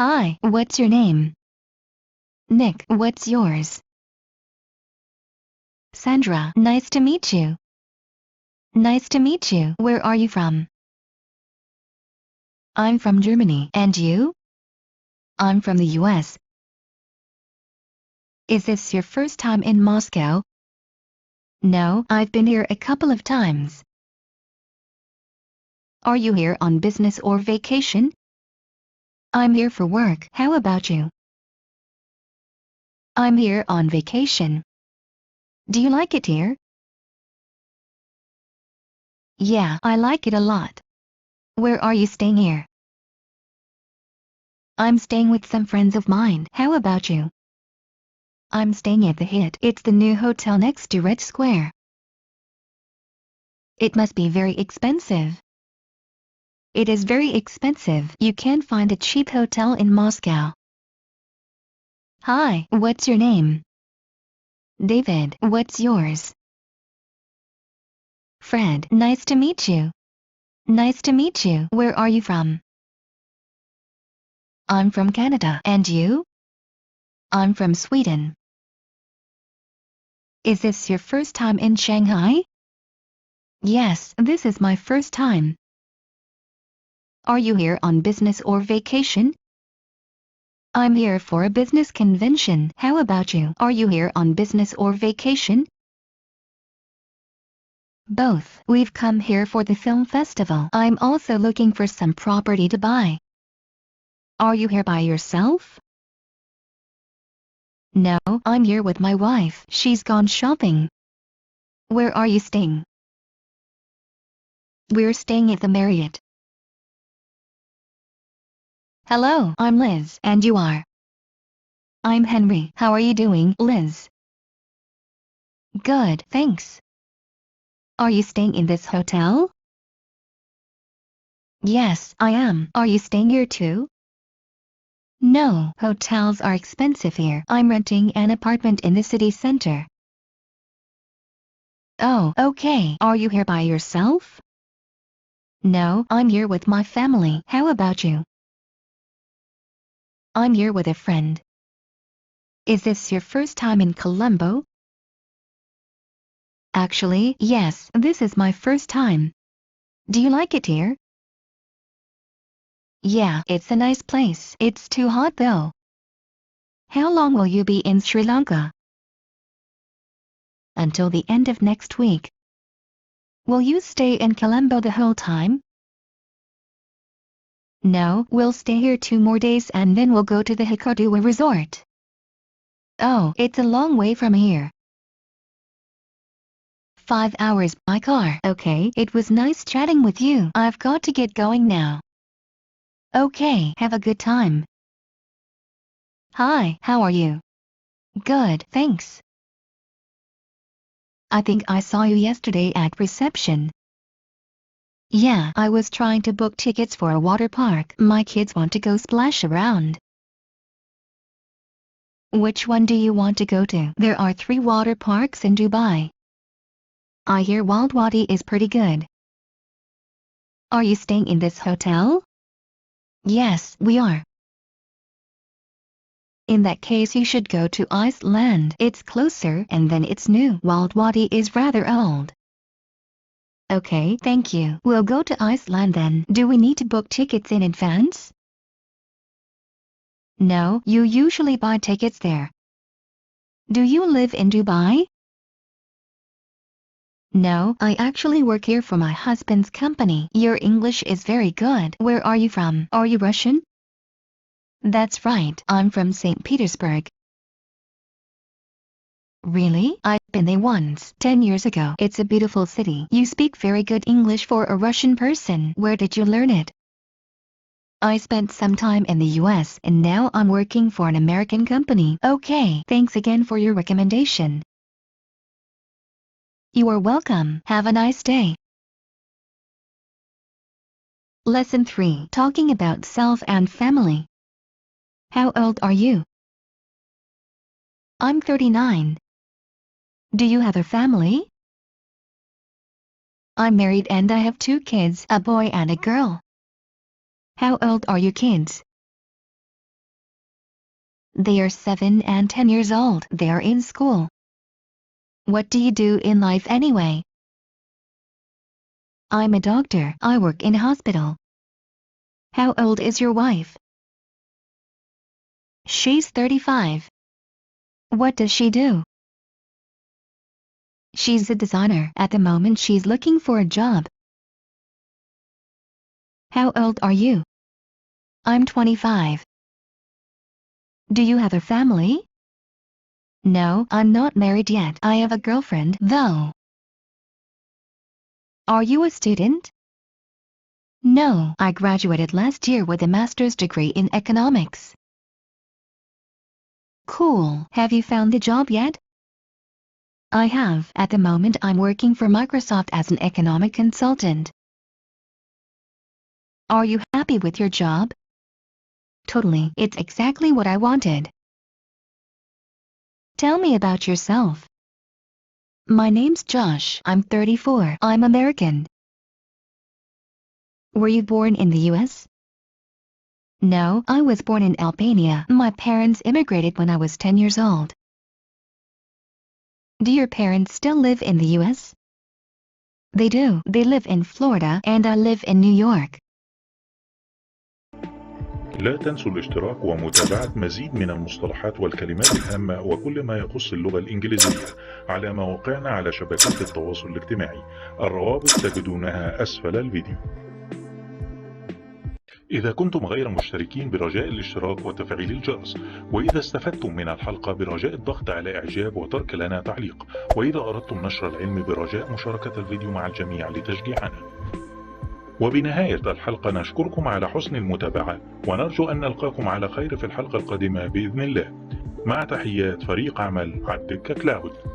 Hi, what's your name? Nick, what's yours? Sandra, nice to meet you. Nice to meet you. Where are you from? I'm from Germany. And you? I'm from the US. Is this your first time in Moscow? No, I've been here a couple of times. Are you here on business or vacation? I'm here for work. How about you? I'm here on vacation. Do you like it here? Yeah, I like it a lot. Where are you staying here? I'm staying with some friends of mine. How about you? I'm staying at the Hit. It's the new hotel next to Red Square. It must be very expensive. It is very expensive. You can't find a cheap hotel in Moscow. Hi, what's your name? David, what's yours? Fred, nice to meet you. Nice to meet you. Where are you from? I'm from Canada. And you? I'm from Sweden. Is this your first time in Shanghai? Yes, this is my first time. Are you here on business or vacation? I'm here for a business convention. How about you? Are you here on business or vacation? Both. We've come here for the film festival. I'm also looking for some property to buy. Are you here by yourself? No, I'm here with my wife. She's gone shopping. Where are you staying? We're staying at the Marriott. Hello, I'm Liz. And you are? I'm Henry. How are you doing, Liz? Good, thanks. Are you staying in this hotel? Yes, I am. Are you staying here too? No, hotels are expensive here. I'm renting an apartment in the city center. Oh, okay. Are you here by yourself? No, I'm here with my family. How about you? I'm here with a friend. Is this your first time in Colombo? Actually, yes, this is my first time. Do you like it here? Yeah, it's a nice place. It's too hot though. How long will you be in Sri Lanka? Until the end of next week. Will you stay in Colombo the whole time? No, we'll stay here 2 more days and then we'll go to the Hikkaduwa resort. Oh, it's a long way from here. 5 hours by car. Okay, it was nice chatting with you. I've got to get going now. Okay, have a good time. Hi, how are you? Good, thanks. I think I saw you yesterday at reception. Yeah, I was trying to book tickets for a water park. My kids want to go splash around. Which one do you want to go to? There are 3 water parks in Dubai. I hear Wild Wadi is pretty good. Are you staying in this hotel? Yes, we are. In that case you should go to Iceland. It's closer and then it's new. Wild Wadi is rather old. Okay, thank you. We'll go to Iceland then. Do we need to book tickets in advance? No, you usually buy tickets there. Do you live in Dubai? No, I actually work here for my husband's company. Your English is very good. Where are you from? Are you Russian? That's right, I'm from St. Petersburg. Really? I've been there once, 10 years ago. It's a beautiful city. You speak very good English for a Russian person. Where did you learn it? I spent some time in the US and now I'm working for an American company. Okay, thanks again for your recommendation. You are welcome. Have a nice day. Lesson 3. Talking about self and family. How old are you? I'm 39. Do you have a family? I'm married and I have 2 kids, a boy and a girl. How old are your kids? They are 7 and 10 years old. They are in school. What do you do in life anyway? I'm a doctor. I work in a hospital. How old is your wife? She's 35. What does she do? She's a designer. At the moment she's looking for a job. How old are you? I'm 25. Do you have a family? No, I'm not married yet. I have a girlfriend, though. Are you a student? No, I graduated last year with a master's degree in economics. Cool. Have you found a job yet? I have. At the moment I'm working for Microsoft as an economic consultant. Are you happy with your job? Totally. It's exactly what I wanted. Tell me about yourself. My name's Josh. I'm 34. I'm American. Were you born in the US? No, I was born in Albania. My parents immigrated when I was 10 years old. Do your parents still live in the US? They do. They live in Florida and I live in New York. لا تنسوا الاشتراك ومتابعة مزيد من المصطلحات والكلمات الهامة وكل ما يخص اللغة الإنجليزية على مواقعنا على شبكات التواصل الاجتماعي. الروابط تجدونها أسفل الفيديو. إذا كنتم غير مشتركين برجاء الاشتراك وتفعيل الجرس، وإذا استفدتم من الحلقة برجاء الضغط على إعجاب وترك لنا تعليق، وإذا أردتم نشر العلم برجاء مشاركة الفيديو مع الجميع لتشجيعنا. وبنهاية الحلقة نشكركم على حسن المتابعة ونرجو أن نلقاكم على خير في الحلقة القادمة بإذن الله. مع تحيات فريق عمل الدكة كلاود.